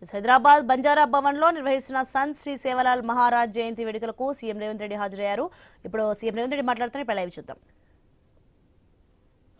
హైదరాబాద్ బంజారా భవన్ లో నిర్వహిస్తున్న సంత్ శ్రీ సేవలాల్ మహారాజ్ జయంతి వేడుకలకు సీఎం రేవంత్ రెడ్డి హాజరయ్యారు. ఇప్పుడు సీఎం రేవంత్ రెడ్డి మాట్లాడుతున్నారు. ఇప్పుడు లైవ్ చూద్దాం.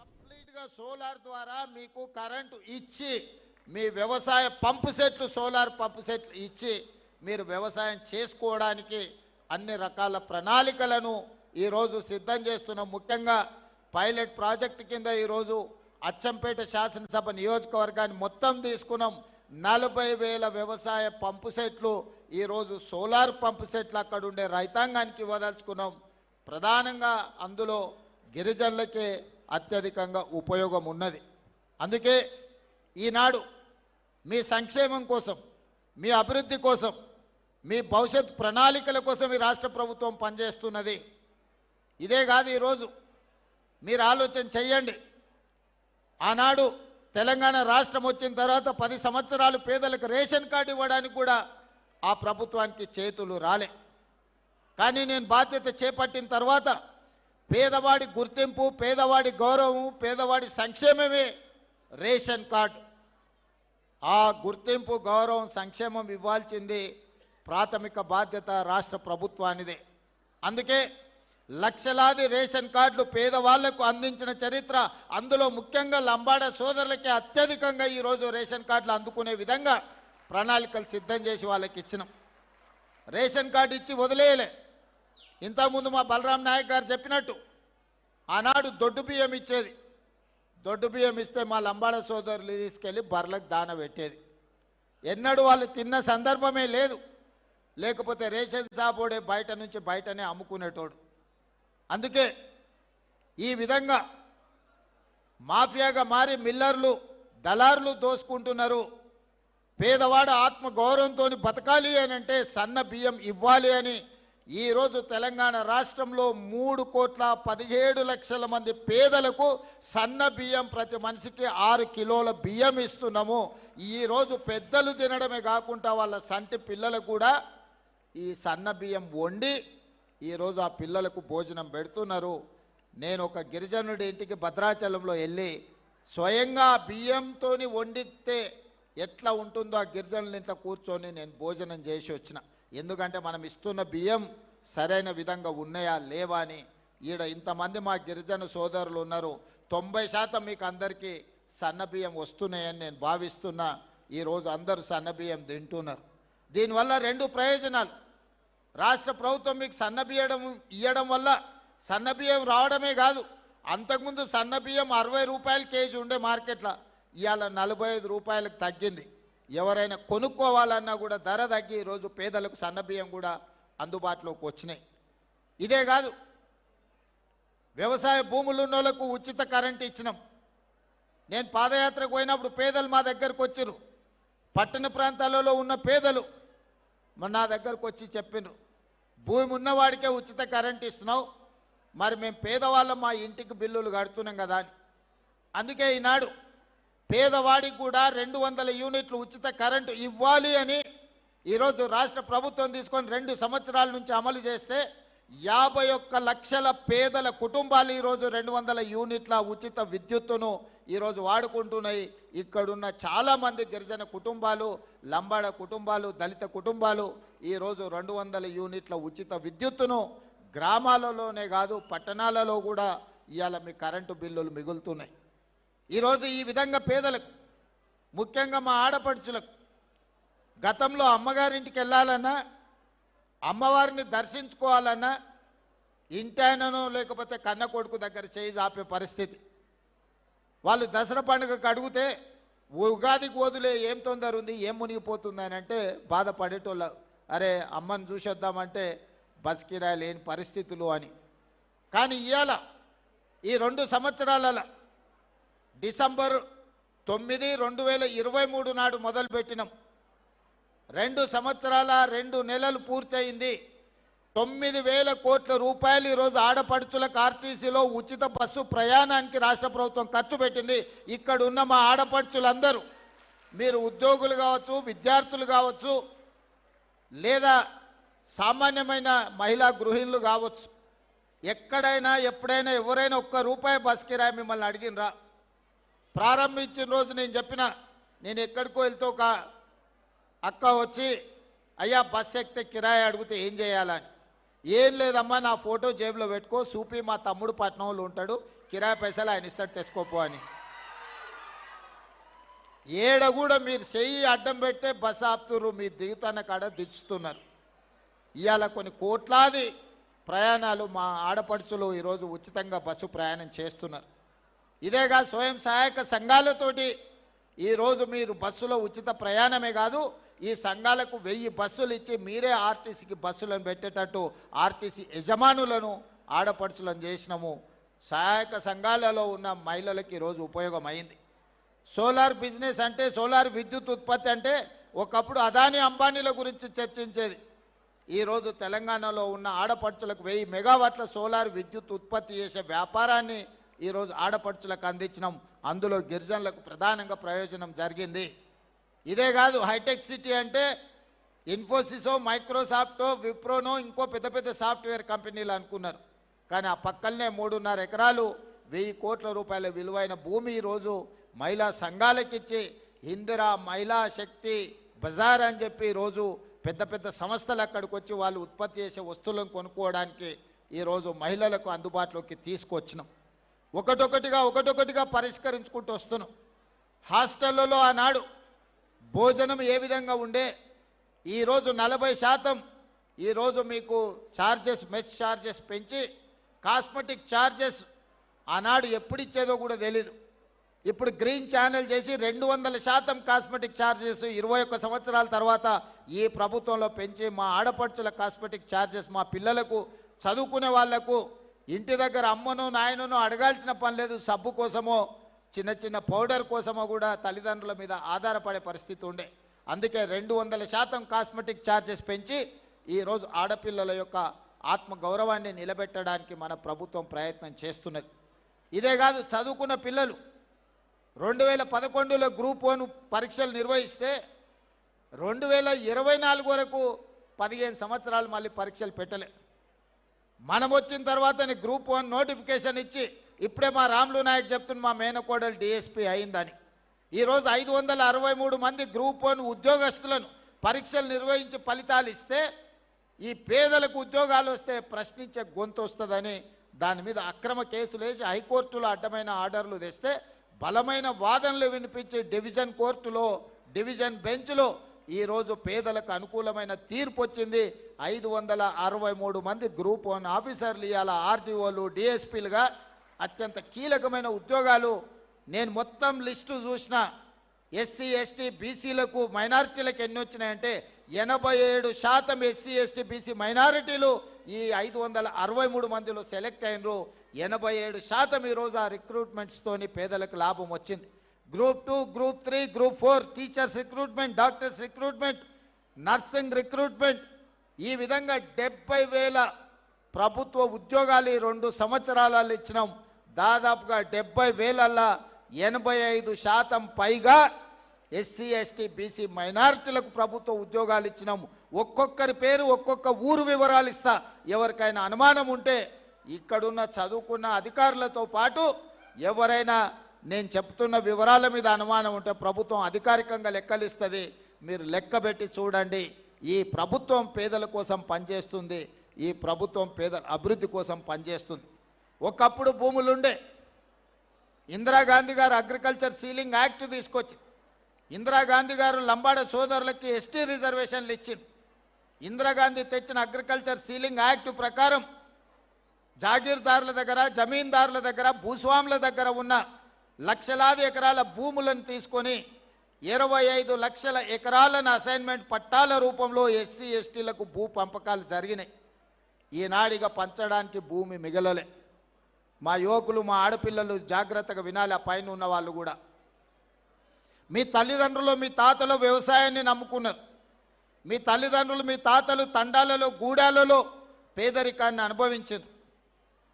కంప్లీట్ గా సోలార్ ద్వారా మీకు కరెంటు ఇచ్చి మీ వ్యవసాయ పంపు సెట్లు సోలార్ పంపు సెట్లు ఇచ్చి మీరు వ్యవసాయం చేసుకోవడానికి అన్ని రకాల ప్రణాళికలను ఈరోజు సిద్ధం చేస్తున్నాం. ముఖ్యంగా పైలట్ ప్రాజెక్టు కింద ఈరోజు అచ్చంపేట శాసనసభ నియోజకవర్గాన్ని మొత్తం తీసుకున్నాం. 40,000 వ్యవసాయ పంపు సెట్లు ఈరోజు సోలార్ పంపు సెట్లు అక్కడ ఉండే రైతాంగానికి ఇవ్వదలుచుకున్నాం. ప్రధానంగా అందులో గిరిజనులకే అత్యధికంగా ఉపయోగం ఉన్నది. అందుకే ఈనాడు మీ సంక్షేమం కోసం, మీ అభివృద్ధి కోసం, మీ భవిష్యత్ ప్రణాళికల కోసం ఈ రాష్ట్ర ప్రభుత్వం పనిచేస్తున్నది. ఇదే కాదు, ఈరోజు మీరు ఆలోచన చెయ్యండి. ఆనాడు తెలంగాణ రాష్ట్రం వచ్చిన తర్వాత 10 సంవత్సరాలు పేదలకు రేషన్ కార్డు ఇవ్వడానికి కూడా ఆ ప్రభుత్వానికి చేతులు రాలే. కానీ నేను బాధ్యత చేపట్టిన తర్వాత పేదవాడి గుర్తింపు, పేదవాడి గౌరవం, పేదవాడి సంక్షేమమే రేషన్ కార్డు. ఆ గుర్తింపు, గౌరవం, సంక్షేమం ఇవ్వాల్సింది ప్రాథమిక బాధ్యత రాష్ట్ర ప్రభుత్వానిదే. అందుకే లక్షలాది రేషన్ కార్డులు పేదవాళ్లకు అందించిన చరిత్ర, అందులో ముఖ్యంగా లంబాడ సోదరులకి అత్యధికంగా ఈరోజు రేషన్ కార్డులు అందుకునే విధంగా ప్రణాళికలు సిద్ధం చేసి వాళ్ళకి ఇచ్చినాం. రేషన్ కార్డు ఇచ్చి వదిలేయలే. ఇంతకుముందు మా బలరాం నాయక్ గారు చెప్పినట్టు ఆనాడు దొడ్డు బియ్యం ఇచ్చేది. దొడ్డు బియ్యం ఇస్తే మా లంబాడ సోదరులు తీసుకెళ్ళి బర్లకు దాన పెట్టేది. ఎన్నడూ వాళ్ళు తిన్న సందర్భమే లేదు. లేకపోతే రేషన్ షాపోడే బయట నుంచి బయటనే అమ్ముకునేటోడు. అందుకే ఈ విధంగా మాఫియాగా మారి మిల్లర్లు, దళారులు దోసుకుంటున్నారు. పేదవాడ ఆత్మ గౌరవంతో బతకాలి అని అంటే సన్న బియ్యం ఇవ్వాలి అని ఈరోజు తెలంగాణ రాష్ట్రంలో 3,17,00,000 మంది పేదలకు సన్న బియ్యం ప్రతి మనిషికి 6 కిలోల బియ్యం ఇస్తున్నాము. ఈరోజు పెద్దలు తినడమే కాకుండా వాళ్ళ సంటి పిల్లలకు కూడా ఈ సన్న బియ్యం వండి ఈరోజు ఆ పిల్లలకు భోజనం పెడుతున్నారు. నేను ఒక గిరిజనుడి ఇంటికి భద్రాచలంలో వెళ్ళి స్వయంగా బియ్యంతో వండితే ఎట్లా ఉంటుందో ఆ గిరిజనుల ఇంట్లో కూర్చొని నేను భోజనం చేసి వచ్చిన. ఎందుకంటే మనం ఇస్తున్న బియ్యం సరైన విధంగా ఉన్నాయా లేవా అని. ఈడ ఇంతమంది మా గిరిజన సోదరులు ఉన్నారు. 90% మీకు అందరికీ సన్న బియ్యం వస్తున్నాయని నేను భావిస్తున్నా. ఈరోజు అందరూ సన్న బియ్యం తింటున్నారు. దీనివల్ల 2 ప్రయోజనాలు. రాష్ట్ర ప్రభుత్వం మీకు సన్న బియ్యం ఇవ్వడం వల్ల సన్న బియ్యం రావడమే కాదు, అంతకుముందు సన్న బియ్యం 60 రూపాయల కేజీ ఉండే మార్కెట్లో ఇవాళ 45 రూపాయలకు తగ్గింది. ఎవరైనా కొనుక్కోవాలన్నా కూడా ధర తగ్గి ఈరోజు పేదలకు సన్న బియ్యం కూడా అందుబాటులోకి వచ్చినాయి. ఇదే కాదు, వ్యవసాయ భూములు ఉన్న వాళ్ళకు ఉచిత కరెంట్ ఇచ్చినాం. నేను పాదయాత్రకు పోయినప్పుడు పేదలు మా దగ్గరకు వచ్చారు. పట్టణ ప్రాంతాలలో ఉన్న పేదలు నా దగ్గరకు వచ్చి చెప్పినారు, భూమి ఉన్నవాడికే ఉచిత కరెంట్ ఇస్తున్నావు, మరి మేము పేదవాళ్ళం మా ఇంటికి బిల్లులు కడుతున్నాం కదా అని. అందుకే ఈనాడు పేదవాడికి కూడా 200 యూనిట్లు ఉచిత కరెంటు ఇవ్వాలి అని ఈరోజు రాష్ట్ర ప్రభుత్వం తీసుకొని 2 సంవత్సరాల నుంచి అమలు చేస్తే 51 లక్షల పేదల కుటుంబాలు ఈరోజు 200 యూనిట్ల ఉచిత విద్యుత్తును ఈరోజు వాడుకుంటున్నాయి. ఇక్కడున్న చాలామంది గిరిజన కుటుంబాలు, లంబాడ కుటుంబాలు, దళిత కుటుంబాలు ఈరోజు 200 యూనిట్ల ఉచిత విద్యుత్తును గ్రామాలలోనే కాదు పట్టణాలలో కూడా ఇవాళ మీ కరెంటు బిల్లులు మిగులుతున్నాయి. ఈరోజు ఈ విధంగా పేదలకు, ముఖ్యంగా మా ఆడపడుచులకు, గతంలో అమ్మగారింటికి వెళ్ళాలన్నా, అమ్మవారిని దర్శించుకోవాలన్నా ఇంటాయనను లేకపోతే కన్న కొడుకు దగ్గర చేయి ఆపే పరిస్థితి. వాళ్ళు దసరా పండుగకు అడిగితే ఉగాదికి వదిలే ఏం తొందర ఉంది, ఏం మునిగిపోతుంది అని అంటే బాధపడేటోళ్ళు. అరే అమ్మని చూసొద్దామంటే బస్ కిరాయి లేని పరిస్థితులు అని. కానీ ఇవాళ ఈ 2 సంవత్సరాల డిసెంబర్ 9, 2023 నాడు మొదలుపెట్టినాం. 2 సంవత్సరాల 2 నెలలు పూర్తయింది. 9,000 కోట్ల రూపాయలు ఈరోజు ఆడపడుచులకు ఆర్టీసీలో ఉచిత బస్సు ప్రయాణానికి రాష్ట్ర ప్రభుత్వం ఖర్చు పెట్టింది. ఇక్కడ ఉన్న మా ఆడపడుచులందరూ, మీరు ఉద్యోగులు కావచ్చు, విద్యార్థులు కావచ్చు, లేదా సామాన్యమైన మహిళా గృహిణులు కావచ్చు, ఎక్కడైనా ఎప్పుడైనా ఎవరైనా ₹1 బస్ కిరాయి మిమ్మల్ని అడిగినరా? ప్రారంభించిన రోజు నేను చెప్పిన, నేను ఎక్కడికో వెళ్తే ఒక అక్క వచ్చి అయ్యా బస్ ఎక్కితే కిరాయి అడిగితే ఏం చేయాలని, ఏం లేదమ్మా నా ఫోటో జేబులో పెట్టుకో, సూపి మా తమ్ముడు పట్నంలో ఉంటాడు, కిరాయి పైసలు ఆయన ఇస్తాడు తెచ్చుకోపో అని. ఏడ కూడా మీరు చెయ్యి అడ్డం పెట్టే బస్సు ఆపుతున్నారు, మీరు దిగుతున్న కాడ దించుతున్నారు. ఇవాళ కొన్ని కోట్లాది ప్రయాణాలు మా ఆడపడుచులు ఈరోజు ఉచితంగా బస్సు ప్రయాణం చేస్తున్నారు. ఇదేగా స్వయం సహాయక సంఘాలతోటి ఈరోజు మీరు బస్సులో ఉచిత ప్రయాణమే కాదు, ఈ సంఘాలకు 1000 బస్సులు ఇచ్చి మీరే ఆర్టీసీకి బస్సులను పెట్టేటట్టు ఆర్టీసీ యజమానులను ఆడపడుచులను చేసినాము. సహాయక సంఘాలలో ఉన్న మహిళలకు ఈరోజు ఉపయోగమైంది. సోలార్ బిజినెస్ అంటే, సోలార్ విద్యుత్ ఉత్పత్తి అంటే ఒకప్పుడు అదానీ అంబానీల గురించి చర్చించేది. ఈరోజు తెలంగాణలో ఉన్న ఆడపడుచులకు 1000 మెగావాట్ల సోలార్ విద్యుత్ ఉత్పత్తి చేసే వ్యాపారాన్ని ఈరోజు ఆడపడుచులకు అందించినాం. అందులో గిరిజనులకు ప్రధానంగా ప్రయోజనం జరిగింది. ఇదే కాదు, హైటెక్ సిటీ అంటే ఇన్ఫోసిసో, మైక్రోసాఫ్టో, విప్రోనో ఇంకో పెద్ద పెద్ద సాఫ్ట్వేర్ కంపెనీలు అనుకున్నారు. కానీ ఆ పక్కనే 3.5 ఎకరాలు 1000 కోట్ల రూపాయల విలువైన భూమి ఈరోజు మహిళా సంఘాలకిచ్చి ఇందిరా మహిళా శక్తి బజార్ అని చెప్పి ఈరోజు పెద్ద పెద్ద సంస్థలు అక్కడికి వచ్చి వాళ్ళు ఉత్పత్తి చేసే వస్తువులను కొనుక్కోవడానికి ఈరోజు మహిళలకు అందుబాటులోకి తీసుకొచ్చినాం. ఒకటొకటిగా పరిష్కరించుకుంటూ వస్తున్నాం. హాస్టళ్లలో ఆనాడు భోజనం ఏ విధంగా ఉండే, ఈరోజు 40% ఈరోజు మీకు ఛార్జెస్, మెస్ ఛార్జెస్ పెంచి కాస్మెటిక్ ఛార్జెస్ ఆనాడు ఎప్పుడు ఇచ్చేదో కూడా తెలీదు. ఇప్పుడు గ్రీన్ ఛానల్ చేసి 200% కాస్మెటిక్ ఛార్జెస్ 21 సంవత్సరాల తర్వాత ఈ ప్రభుత్వంలో పెంచి మా ఆడపడుచుల కాస్మెటిక్ ఛార్జెస్, మా పిల్లలకు చదువుకునే వాళ్లకు ఇంటి దగ్గర అమ్మనో నాయననో అడగాల్సిన పని లేదు. సబ్బు కోసమో చిన్న చిన్న పౌడర్ కోసమో కూడా తల్లిదండ్రుల మీద ఆధారపడే పరిస్థితి ఉండే. అందుకే 200% కాస్మెటిక్ ఛార్జెస్ పెంచి ఈరోజు ఆడపిల్లల యొక్క ఆత్మ గౌరవాన్ని నిలబెట్టడానికి మన ప్రభుత్వం ప్రయత్నం చేస్తున్నది. ఇదే కాదు, చదువుకున్న పిల్లలు 2011లో గ్రూప్ 1 పరీక్షలు నిర్వహిస్తే 2024 వరకు 15 సంవత్సరాలు మళ్ళీ పరీక్షలు పెట్టలే. మనం వచ్చిన తర్వాతనే గ్రూప్ 1 నోటిఫికేషన్ ఇచ్చి ఇప్పుడే మా రాములు నాయక్ చెప్తున్న మా మేనకోడలు డిఎస్పీ అయిందని. ఈరోజు 563 మంది గ్రూప్ 1 ఉద్యోగస్తులను పరీక్షలు నిర్వహించి ఫలితాలు ఇస్తే ఈ పేదలకు ఉద్యోగాలు వస్తే ప్రశ్నించే గొంతు వస్తుందని దాని మీద అక్రమ కేసులు వేసి హైకోర్టులో అడ్డమైన ఆర్డర్లు తెస్తే బలమైన వాదనలు వినిపించి డివిజన్ కోర్టులో, డివిజన్ బెంచ్లో ఈరోజు పేదలకు అనుకూలమైన తీర్పు వచ్చింది. 563 మంది గ్రూప్ 1 ఆఫీసర్లు ఇవాళ ఆర్డీఓలు, డిఎస్పీలుగా అత్యంత కీలకమైన ఉద్యోగాలు. నేను మొత్తం లిస్టు చూసిన ఎస్సీ, ఎస్టీ, బీసీలకు, మైనారిటీలకు ఎన్ని వచ్చినాయంటే 87% ఎస్సీ, ఎస్టీ, బీసీ మైనారిటీలు ఈ 563 మందిలో సెలెక్ట్ అయినరు. 87% ఈరోజు ఆ రిక్రూట్మెంట్స్తోని పేదలకు లాభం వచ్చింది. Group 2, group 3, group 4 teachers recruitment, doctors recruitment, nursing recruitment, ఈ విధంగా 70,000 ప్రభుత్వ ఉద్యోగాలు ఈ 2 సంవత్సరాలలో ఇచ్చినాం. దాదాపుగా 70,000ల్లో 85% పైగా ఎస్సీ, ఎస్టీ, బీసీ మైనారిటీలకు ప్రభుత్వ ఉద్యోగాలు ఇచ్చినాము. ఒక్కొక్కరి పేరు, ఒక్కొక్క ఊరు వివరాలు ఇస్తా. ఎవరికైనా అనుమానం ఉంటే ఇక్కడున్న చదువుకున్న అధికారులతో పాటు ఎవరైనా నేను చెప్తున్న వివరాల మీద అనుమానం ఉంటే ప్రభుత్వం అధికారికంగా లెక్కలిస్తుంది. మీరు లెక్కబెట్టి చూడండి. ఈ ప్రభుత్వం పేదల కోసం పనిచేస్తుంది. ఈ ప్రభుత్వం పేదల అభివృద్ధి కోసం పనిచేస్తుంది. ఒకప్పుడు భూములుండే, ఇందిరాగాంధీ గారు అగ్రికల్చర్ సీలింగ్ యాక్ట్ తీసుకొచ్చి ఇందిరాగాంధీ గారు లంబాడ సోదరులకి ఎస్టీ రిజర్వేషన్లు ఇచ్చింది. ఇందిరాగాంధీ తెచ్చిన అగ్రికల్చర్ సీలింగ్ యాక్ట్ ప్రకారం జాగీర్దారుల దగ్గర, జమీందారుల దగ్గర, భూస్వాముల దగ్గర ఉన్న లక్షలాది ఎకరాల భూములను తీసుకొని 25 లక్షల ఎకరాలను అసైన్మెంట్ పట్టాల రూపంలో ఎస్సీ, ఎస్టీలకు భూ పంపకాలు జరిగినాయి. ఈనాడిగా పంచడానికి భూమి మిగలలే. మా యువకులు, మా ఆడపిల్లలు జాగ్రత్తగా వినాలి. ఆ పైన ఉన్న వాళ్ళు కూడా, మీ తల్లిదండ్రులు, మీ తాతలు వ్యవసాయాన్ని నమ్ముకున్నారు. మీ తల్లిదండ్రులు, మీ తాతలు తండాలలో, గూడాలలో పేదరికాన్ని అనుభవించారు.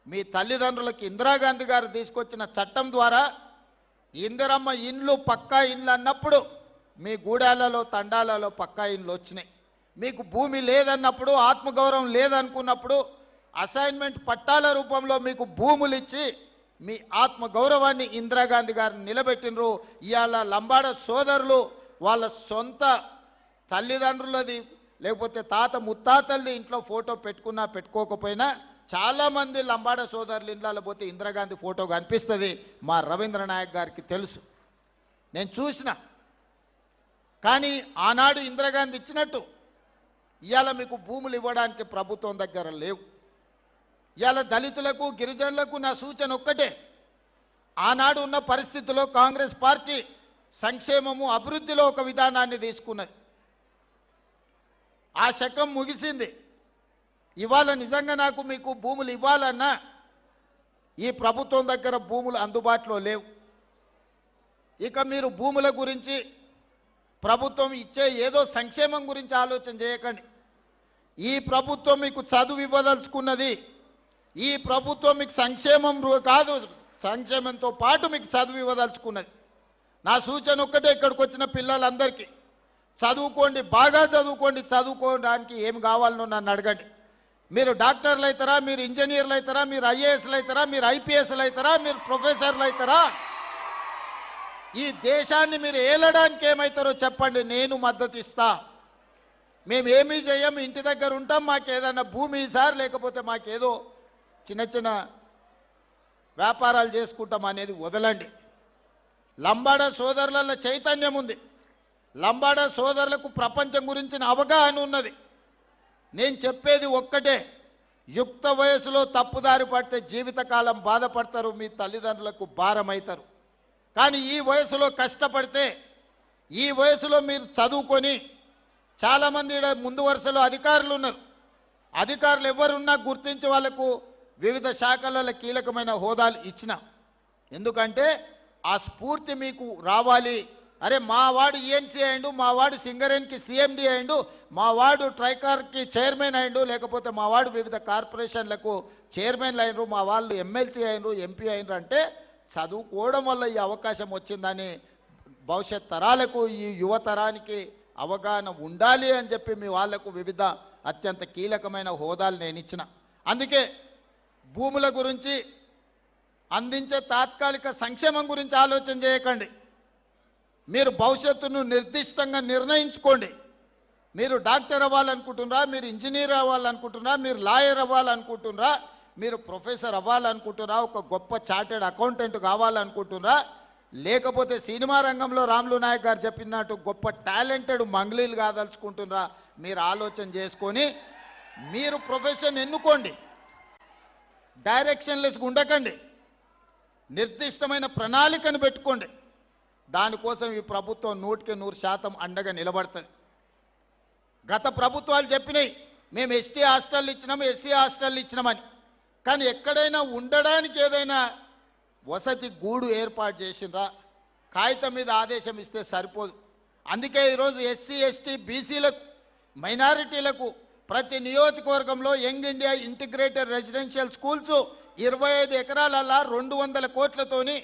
మీ తల్లిదండ్రులకు ఇందిరాగాంధీ గారు తీసుకొచ్చిన చట్టం ద్వారా ఇందిరమ్మ ఇండ్లు, పక్కా ఇండ్లు అన్నప్పుడు మీ గూడాలలో, తండాలలో పక్కా ఇండ్లు వచ్చినాయి. మీకు భూమి లేదన్నప్పుడు, ఆత్మగౌరవం లేదనుకున్నప్పుడు అసైన్మెంట్ పట్టాల రూపంలో మీకు భూములు ఇచ్చి మీ ఆత్మగౌరవాన్ని ఇందిరాగాంధీ గారిని నిలబెట్టినరు. ఇవాళ లంబాడ సోదరులు వాళ్ళ సొంత తల్లిదండ్రులది లేకపోతే తాత ముత్తాతల్ని ఇంట్లో ఫోటో పెట్టుకున్నా పెట్టుకోకపోయినా చాలామంది లంబాడ సోదరులు ఇళ్ళలో పోతే ఇందిరాగాంధీ ఫోటో కనిపిస్తుంది. మా రవీంద్ర నాయక్ గారికి తెలుసు, నేను చూసిన. కానీ ఆనాడు ఇందిరాగాంధీ ఇచ్చినట్టు ఇవాళ మీకు భూములు ఇవ్వడానికి ప్రభుత్వం దగ్గర లేవు. ఇవాళ దళితులకు గిరిజనులకు నా సూచన ఒక్కటే, ఆనాడు ఉన్న పరిస్థితుల్లో కాంగ్రెస్ పార్టీ సంక్షేమము అభివృద్ధిలో ఒక విధానాన్ని తీసుకున్నది. ఆ శకం ముగిసింది. ఇవాళ నిజంగా నాకు మీకు భూములు ఇవ్వాలన్నా ఈ ప్రభుత్వం దగ్గర భూములు అందుబాటులో లేవు. ఇక మీరు భూముల గురించి ప్రభుత్వం ఇచ్చే ఏదో సంక్షేమం గురించి ఆలోచన చేయకండి. ఈ ప్రభుత్వం మీకు చదువు ఇవ్వదలుచుకున్నది. ఈ ప్రభుత్వం మీకు సంక్షేమం కాదు, సంక్షేమంతో పాటు మీకు చదువు ఇవ్వదలుచుకున్నది. నా సూచన ఒక్కటే, ఇక్కడికి వచ్చిన పిల్లలందరికీ చదువుకోండి, బాగా చదువుకోండి. చదువుకోవడానికి ఏం కావాలనో నన్ను అడగండి. మీరు డాక్టర్లు అవుతారా, మీరు ఇంజనీర్లు అవుతారా, మీరు ఐఏఎస్లు అవుతారా, మీరు ఐపీఎస్లు అవుతారా, మీరు ప్రొఫెసర్లు అవుతారా, ఈ దేశాన్ని మీరు ఏలడానికి ఏమవుతారో చెప్పండి, నేను మద్దతు ఇస్తా. మేమేమీ చేయం, ఇంటి దగ్గర ఉంటాం, మాకేదన్నా భూమి సార్, లేకపోతే మాకేదో చిన్న చిన్న వ్యాపారాలు చేసుకుంటాం అనేది వదలండి. లంబాడ సోదరుల చైతన్యం ఉంది. లంబాడ సోదరులకు ప్రపంచం గురించిన అవగాహన ఉన్నది. నేను చెప్పేది ఒక్కటే, యుక్త వయసులో తప్పుదారి పడితే జీవితకాలం బాధపడతారు, మీ తల్లిదండ్రులకు భారం అవుతారు. కానీ ఈ వయసులో కష్టపడితే, ఈ వయసులో మీరు చదువుకొని, చాలామంది ముందు వరుసలో అధికారులు ఉన్నారు. అధికారులు ఎవరున్నా గుర్తించి వాళ్లకు వివిధ శాఖలలో కీలకమైన హోదాలు ఇచ్చిన. ఎందుకంటే ఆ స్ఫూర్తి మీకు రావాలి. అరే మా వాడు ఈఎన్సీ అయిండు, మా వాడు సింగరేన్కి సిఎండి అయిండు, మా వాడు ట్రైకార్కి చైర్మన్ అయిండు, లేకపోతే మా వాడు వివిధ కార్పొరేషన్లకు చైర్మన్లు అయినరు, మా వాళ్ళు ఎమ్మెల్సీ అయినరు, ఎంపీ అయినరు అంటే చదువుకోవడం వల్ల ఈ అవకాశం వచ్చిందని భవిష్యత్ తరాలకు, ఈ యువతరానికి అవగాహన ఉండాలి అని చెప్పి మీ వాళ్లకు వివిధ అత్యంత కీలకమైన హోదాలు నేను ఇచ్చిన. అందుకే భూముల గురించి, అందించే తాత్కాలిక సంక్షేమం గురించి ఆలోచన చేయకండి. మీరు భవిష్యత్తును నిర్దిష్టంగా నిర్ణయించుకోండి. మీరు డాక్టర్ అవ్వాలనుకుంటున్నారా, మీరు ఇంజనీర్ అవ్వాలనుకుంటున్నారా, మీరు లాయర్ అవ్వాలనుకుంటున్నారా, మీరు ప్రొఫెసర్ అవ్వాలనుకుంటున్నారా, ఒక గొప్ప చార్టెడ్ అకౌంటెంట్ కావాలనుకుంటున్నారా, లేకపోతే సినిమా రంగంలో రాములు నాయక్ గారు చెప్పినట్టు గొప్ప టాలెంటెడ్ మంగ్లీలు కాదలుచుకుంటున్నారా, మీరు ఆలోచన చేసుకొని మీరు ప్రొఫెషన్ ఎన్నుకోండి. డైరెక్షన్లెస్గా ఉండకండి. నిర్దిష్టమైన ప్రణాళికను పెట్టుకోండి. దానికోసం ఈ ప్రభుత్వం 100% అండగా నిలబడుతుంది. గత ప్రభుత్వాలు చెప్పినాయి మేము ఎస్టీ హాస్టల్ ఇచ్చినాము, ఎస్సీ హాస్టల్ ఇచ్చినామని. కానీ ఎక్కడైనా ఉండడానికి ఏదైనా వసతి గూడు ఏర్పాటు చేసిండ్రా? కాగితం మీద ఆదేశం ఇస్తే సరిపోదు. అందుకే ఈరోజు ఎస్సీ ఎస్టీ బీసీలకు, మైనారిటీలకు ప్రతి నియోజకవర్గంలో young India integrated residential schools 25 ఎకరాలల్లా 200 కోట్లతోని